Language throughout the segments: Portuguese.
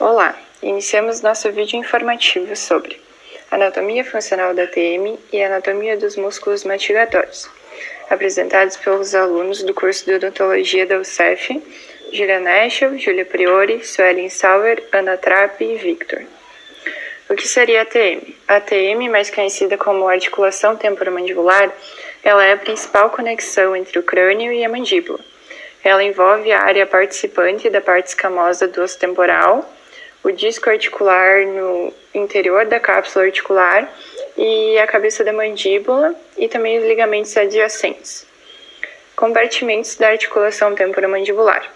Olá, iniciamos nosso vídeo informativo sobre anatomia funcional da TM e anatomia dos músculos mastigatórios, apresentados pelos alunos do curso de odontologia da UCEF, Julia Neschel, Júlia Priori, Suelen Sauer, Ana Trapp e Victor. O que seria a TM? A TM, mais conhecida como articulação temporomandibular, ela é a principal conexão entre o crânio e a mandíbula. Ela envolve a área participante da parte escamosa do osso temporal, o disco articular no interior da cápsula articular e a cabeça da mandíbula e também os ligamentos adjacentes. Compartimentos da articulação temporomandibular.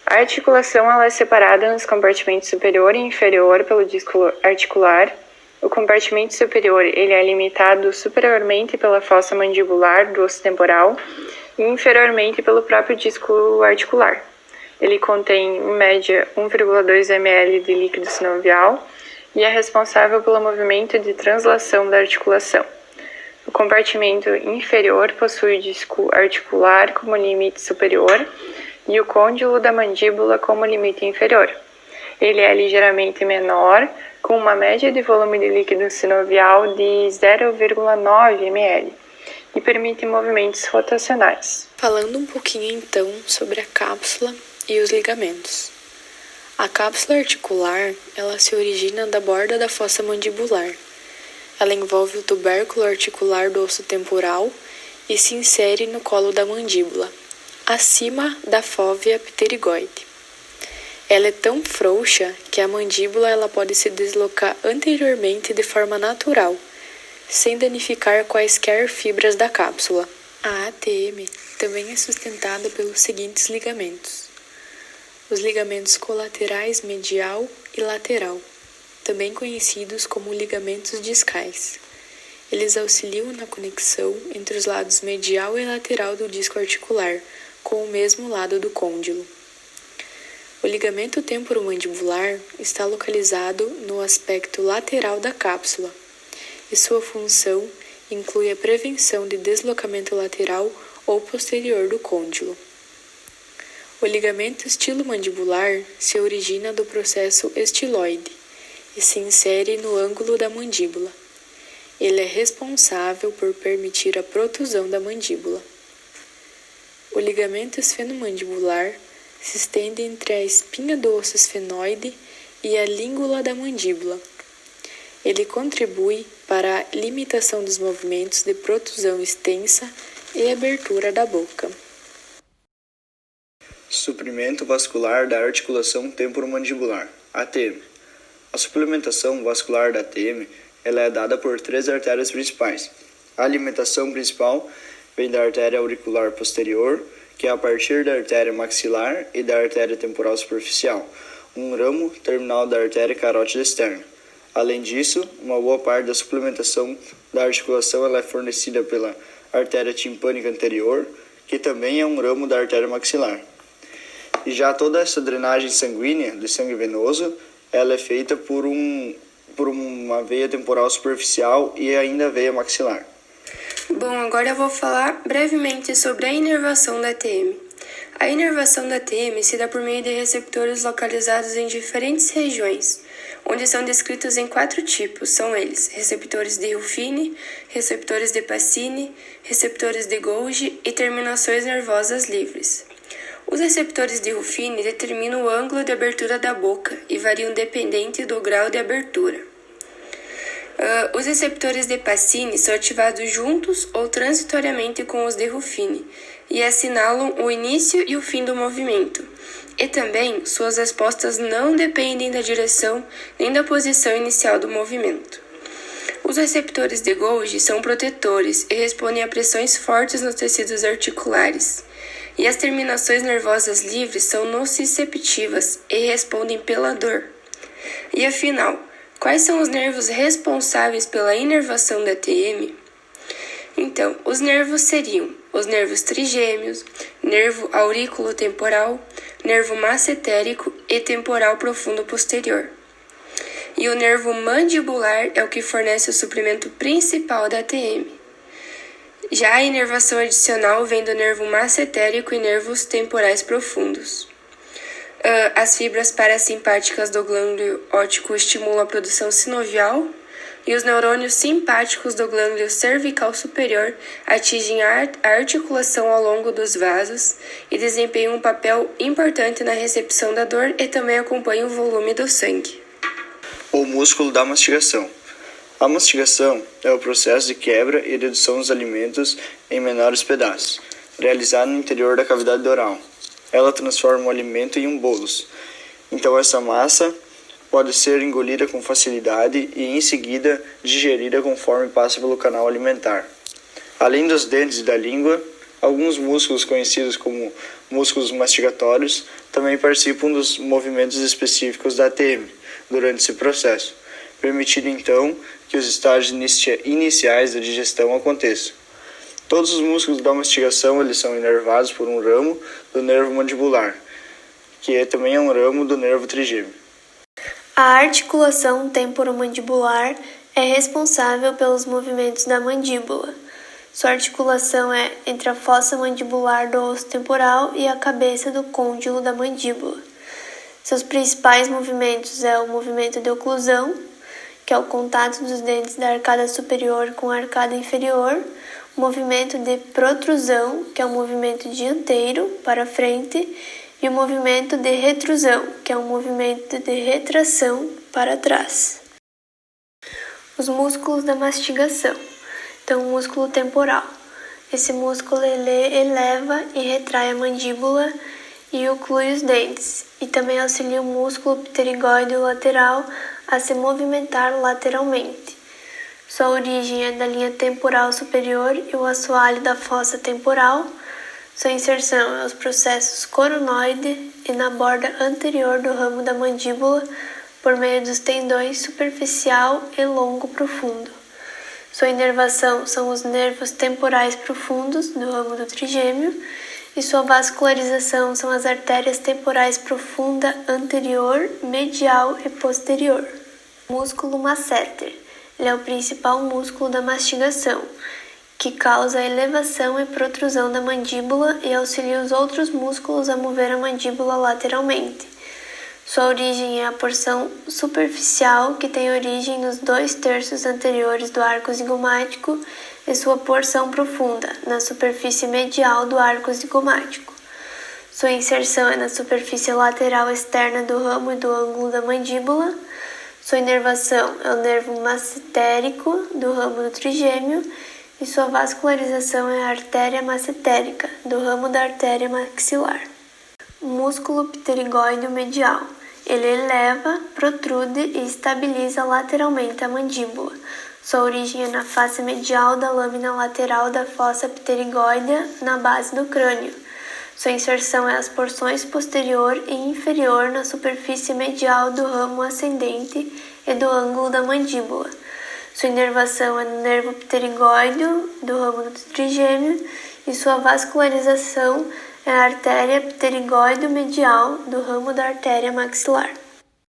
A articulação ela é separada nos compartimentos superior e inferior pelo disco articular. O compartimento superior ele é limitado superiormente pela fossa mandibular do osso temporal e inferiormente pelo próprio disco articular. Ele contém, em média, 1,2 ml de líquido sinovial e é responsável pelo movimento de translação da articulação. O compartimento inferior possui o disco articular como limite superior e o côndilo da mandíbula como limite inferior. Ele é ligeiramente menor, com uma média de volume de líquido sinovial de 0,9 ml e permite movimentos rotacionais. Falando um pouquinho então sobre a cápsula e os ligamentos. A cápsula articular, ela se origina da borda da fossa mandibular. Ela envolve o tubérculo articular do osso temporal e se insere no colo da mandíbula, acima da fóvea pterigoide. Ela é tão frouxa que a mandíbula ela pode se deslocar anteriormente de forma natural, sem danificar quaisquer fibras da cápsula. A ATM também é sustentada pelos seguintes ligamentos: os ligamentos colaterais medial e lateral, também conhecidos como ligamentos discais. Eles auxiliam na conexão entre os lados medial e lateral do disco articular, com o mesmo lado do côndilo. O ligamento temporomandibular está localizado no aspecto lateral da cápsula, e sua função inclui a prevenção de deslocamento lateral ou posterior do côndilo. O ligamento estilomandibular se origina do processo estiloide e se insere no ângulo da mandíbula. Ele é responsável por permitir a protusão da mandíbula. O ligamento esfenomandibular se estende entre a espinha do osso esfenoide e a língula da mandíbula. Ele contribui para a limitação dos movimentos de protusão extensa e abertura da boca. Suprimento vascular da articulação temporomandibular, ATM. A suplementação vascular da ATM ela é dada por 3 artérias principais. A alimentação principal vem da artéria auricular posterior, que é a partir da artéria maxilar e da artéria temporal superficial, um ramo terminal da artéria carótida externa. Além disso, uma boa parte da suplementação da articulação ela é fornecida pela artéria timpânica anterior, que também é um ramo da artéria maxilar. E já toda essa drenagem sanguínea do sangue venoso, ela é feita por uma veia temporal superficial e ainda a veia maxilar. Bom, agora eu vou falar brevemente sobre a inervação da TM. A inervação da TM se dá por meio de receptores localizados em diferentes regiões, onde são descritos em 4 tipos. São eles: receptores de Ruffini, receptores de Pacini, receptores de Golgi e terminações nervosas livres. Os receptores de Ruffini determinam o ângulo de abertura da boca e variam dependente do grau de abertura. Os receptores de Pacini são ativados juntos ou transitoriamente com os de Ruffini e assinalam o início e o fim do movimento. E também suas respostas não dependem da direção nem da posição inicial do movimento. Os receptores de Golgi são protetores e respondem a pressões fortes nos tecidos articulares. E as terminações nervosas livres são nociceptivas e respondem pela dor. E afinal, quais são os nervos responsáveis pela inervação da TM? Então, os nervos seriam os nervos trigêmeos, nervo aurículo-temporal, nervo massetérico e temporal profundo posterior. E o nervo mandibular é o que fornece o suprimento principal da TM. Já a inervação adicional vem do nervo massetérico e nervos temporais profundos. As fibras parasimpáticas do glândulo óptico estimulam a produção sinovial e os neurônios simpáticos do glândulo cervical superior atingem a articulação ao longo dos vasos e desempenham um papel importante na recepção da dor e também acompanham o volume do sangue. O músculo da mastigação. A mastigação é o processo de quebra e redução dos alimentos em menores pedaços, realizado no interior da cavidade oral. Ela transforma o alimento em um bolos. Então essa massa pode ser engolida com facilidade e em seguida digerida conforme passa pelo canal alimentar. Além dos dentes e da língua, alguns músculos conhecidos como músculos mastigatórios também participam dos movimentos específicos da ATM durante esse processo, permitindo então que os estágios iniciais da digestão aconteçam. Todos os músculos da mastigação eles são inervados por um ramo do nervo mandibular, que também é um ramo do nervo trigêmeo. A articulação temporomandibular é responsável pelos movimentos da mandíbula. Sua articulação é entre a fossa mandibular do osso temporal e a cabeça do côndilo da mandíbula. Seus principais movimentos é o movimento de oclusão, que é o contato dos dentes da arcada superior com a arcada inferior, o movimento de protrusão, que é o movimento dianteiro para frente, e o movimento de retrusão, que é um movimento de retração para trás. Os músculos da mastigação. Então, o músculo temporal. Esse músculo ele eleva e retrai a mandíbula e oclui os dentes, e também auxilia o músculo pterigóide lateral a se movimentar lateralmente. Sua origem é da linha temporal superior e o assoalho da fossa temporal. Sua inserção é os processos coronoide e na borda anterior do ramo da mandíbula por meio dos tendões superficial e longo profundo. Sua inervação são os nervos temporais profundos do ramo do trigêmeo e sua vascularização são as artérias temporais profunda anterior, medial e posterior. Músculo masseter. Ele é o principal músculo da mastigação, que causa a elevação e protrusão da mandíbula e auxilia os outros músculos a mover a mandíbula lateralmente. Sua origem é a porção superficial, que tem origem nos 2/3 anteriores do arco zigomático, e sua porção profunda, na superfície medial do arco zigomático. Sua inserção é na superfície lateral externa do ramo e do ângulo da mandíbula. Sua inervação é o nervo massetérico do ramo do trigêmeo, e sua vascularização é a artéria massetérica, do ramo da artéria maxilar. Músculo pterigóide medial. Ele eleva, protrude e estabiliza lateralmente a mandíbula. Sua origem é na face medial da lâmina lateral da fossa pterigóidea, na base do crânio. Sua inserção é as porções posterior e inferior na superfície medial do ramo ascendente e do ângulo da mandíbula. Sua inervação é no nervo pterigóideo do ramo do trigêmeo e sua vascularização é a artéria pterigóide medial do ramo da artéria maxilar.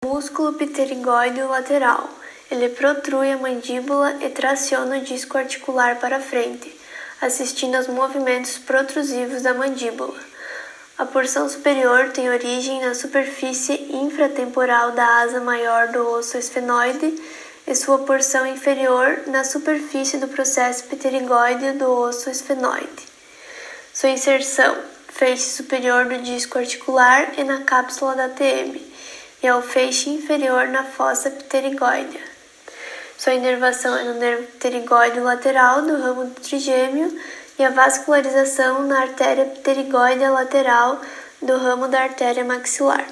Músculo pterigóideo lateral. Ele protrui a mandíbula e traciona o disco articular para frente, assistindo aos movimentos protrusivos da mandíbula. A porção superior tem origem na superfície infratemporal da asa maior do osso esfenoide e sua porção inferior na superfície do processo pterigóide do osso esfenoide. Sua inserção, feixe superior do disco articular e na cápsula da ATM, e ao feixe inferior na fossa pterigóidea. Sua inervação é no nervo pterigóide lateral do ramo do trigêmeo e a vascularização na artéria pterigóidea lateral do ramo da artéria maxilar.